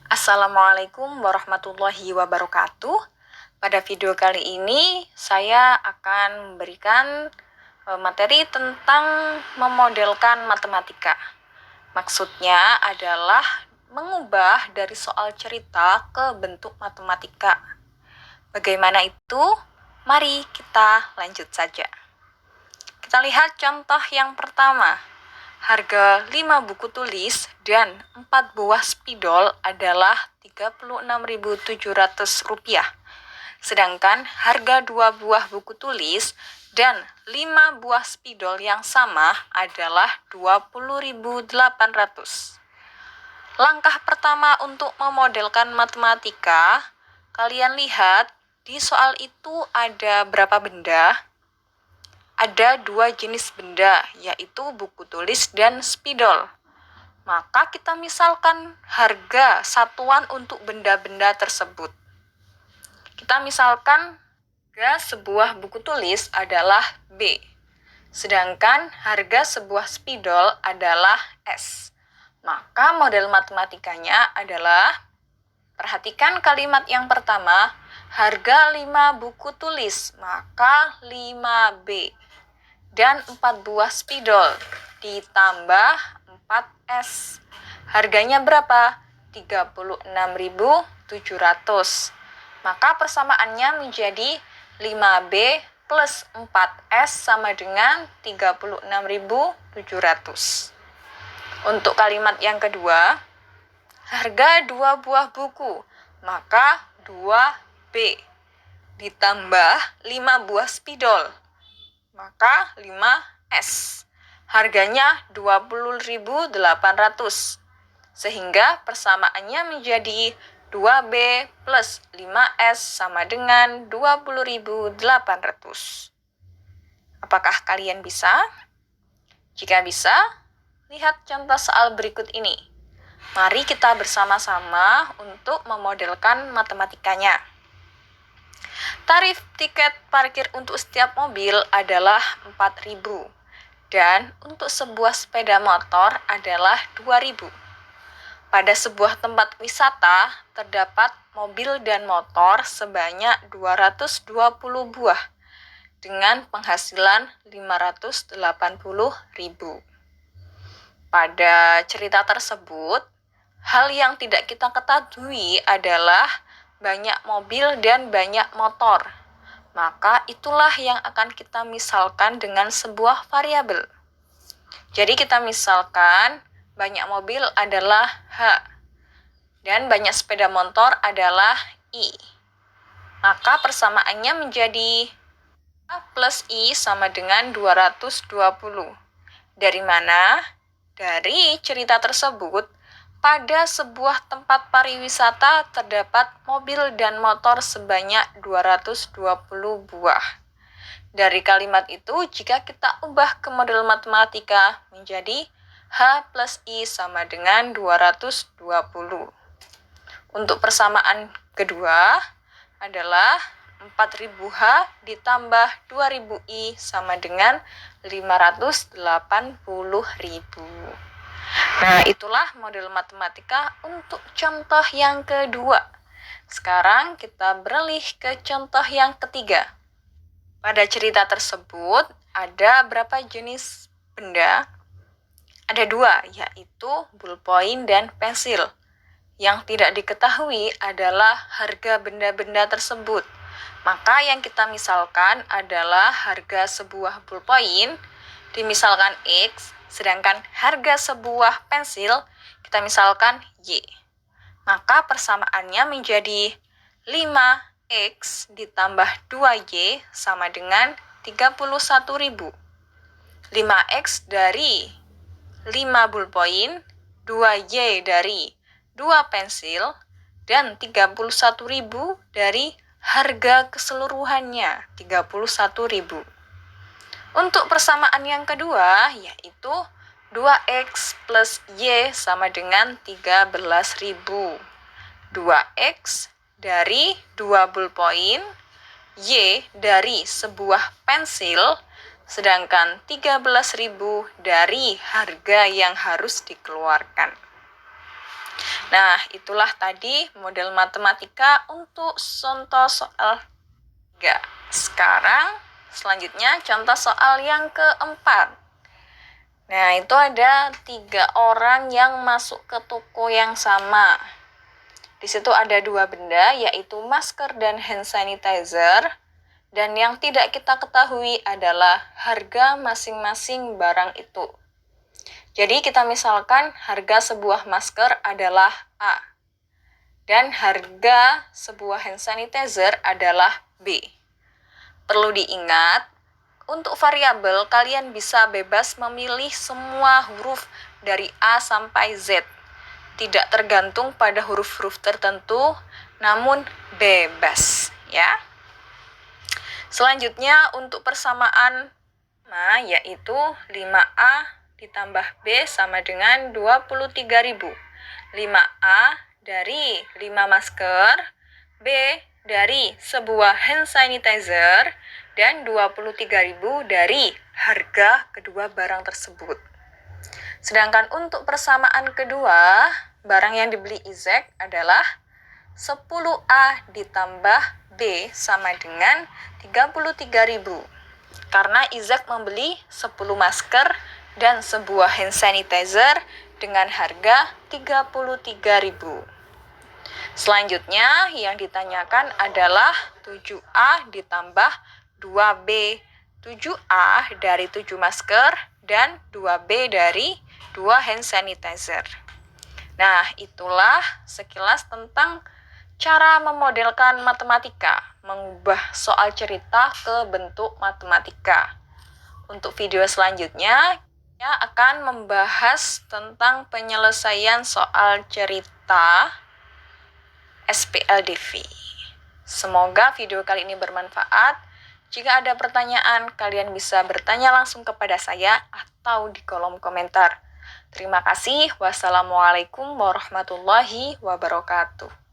Assalamualaikum warahmatullahi wabarakatuh. Pada video kali ini saya akan memberikan materi tentang memodelkan matematika. Maksudnya adalah mengubah dari soal cerita ke bentuk matematika. Bagaimana itu? Mari kita lanjut saja. Kita lihat contoh yang pertama. Harga 5 buku tulis dan 4 buah spidol adalah Rp36.700. Sedangkan harga 2 buah buku tulis dan 5 buah spidol yang sama adalah Rp20.800. Langkah pertama untuk memodelkan matematika, kalian lihat di soal itu ada berapa benda? Ada 2 jenis benda, yaitu buku tulis dan spidol. Maka kita misalkan harga satuan untuk benda-benda tersebut. Kita misalkan harga sebuah buku tulis adalah B, sedangkan harga sebuah spidol adalah S. Maka model matematikanya adalah, perhatikan kalimat yang pertama, harga 5 buku tulis, maka 5B. Dan 4 buah spidol ditambah 4S. Harganya berapa? 36.700. Maka persamaannya menjadi 5B plus 4S sama dengan 36.700. Untuk kalimat yang kedua, harga 2 buah buku, maka 2B ditambah 5 buah spidol, maka 5S. Harganya 20.800. Sehingga persamaannya menjadi 2B plus 5S sama dengan 20.800. Apakah kalian bisa? Jika bisa, lihat contoh soal berikut ini. Mari kita bersama-sama untuk memodelkan matematikanya. Tarif tiket parkir untuk setiap mobil adalah Rp4.000 dan untuk sebuah sepeda motor adalah Rp2.000. Pada sebuah tempat wisata terdapat mobil dan motor sebanyak 220 buah dengan penghasilan Rp580.000. Pada cerita tersebut, hal yang tidak kita ketahui adalah banyak mobil dan banyak motor. Maka itulah yang akan kita misalkan dengan sebuah variabel. Jadi kita misalkan banyak mobil adalah H dan banyak sepeda motor adalah I. Maka persamaannya menjadi H plus I sama dengan 220. Dari mana? Dari cerita tersebut, pada sebuah tempat pariwisata terdapat mobil dan motor sebanyak 220 buah. Dari kalimat itu, jika kita ubah ke model matematika menjadi H plus I sama dengan 220. Untuk persamaan kedua adalah 4.000H ditambah 2.000I sama dengan 580.000. Nah, itulah model matematika untuk contoh yang kedua. Sekarang kita beralih ke contoh yang ketiga. Pada cerita tersebut, ada berapa jenis benda? Ada 2, yaitu ballpoint dan pensil. Yang tidak diketahui adalah harga benda-benda tersebut. Maka yang kita misalkan adalah harga sebuah ballpoint, dimisalkan X, sedangkan harga sebuah pensil kita misalkan Y. Maka persamaannya menjadi 5X ditambah 2Y sama dengan 31.000. 5X dari 5 ballpoint, 2Y dari 2 pensil, dan 31.000 dari harga keseluruhannya, 31.000. Untuk persamaan yang kedua, yaitu 2X plus Y sama dengan 13.000. 2X dari 2 ballpoint, Y dari sebuah pensil, sedangkan 13.000 dari harga yang harus dikeluarkan. Nah, itulah tadi model matematika untuk contoh soal 3. Sekarang selanjutnya contoh soal yang keempat. Nah, itu ada 3 orang yang masuk ke toko yang sama. Di situ ada 2 benda, yaitu masker dan hand sanitizer. Dan yang tidak kita ketahui adalah harga masing-masing barang itu. Jadi kita misalkan harga sebuah masker adalah A. Dan harga sebuah hand sanitizer adalah B. Perlu diingat, untuk variabel, kalian bisa bebas memilih semua huruf dari A sampai Z. Tidak tergantung pada huruf-huruf tertentu, namun bebas, ya. Selanjutnya, untuk persamaan, yaitu 5A ditambah B sama dengan 23.000. 5A dari 5 masker, B dari sebuah hand sanitizer, dan 23.000 dari harga kedua barang tersebut. Sedangkan untuk persamaan kedua, barang yang dibeli Izek adalah 10A ditambah B sama dengan 33.000. Karena Izek membeli 10 masker dan sebuah hand sanitizer dengan harga 33.000. Selanjutnya yang ditanyakan adalah 7A ditambah 2B. 7A dari 7 masker dan 2B dari 2 hand sanitizer. Nah, itulah sekilas tentang cara memodelkan matematika, mengubah soal cerita ke bentuk matematika. Untuk video selanjutnya, saya akan membahas tentang penyelesaian soal cerita SPLDV. Semoga video kali ini bermanfaat. Jika ada pertanyaan, kalian bisa bertanya langsung kepada saya atau di kolom komentar. Terima kasih. Wassalamualaikum warahmatullahi wabarakatuh.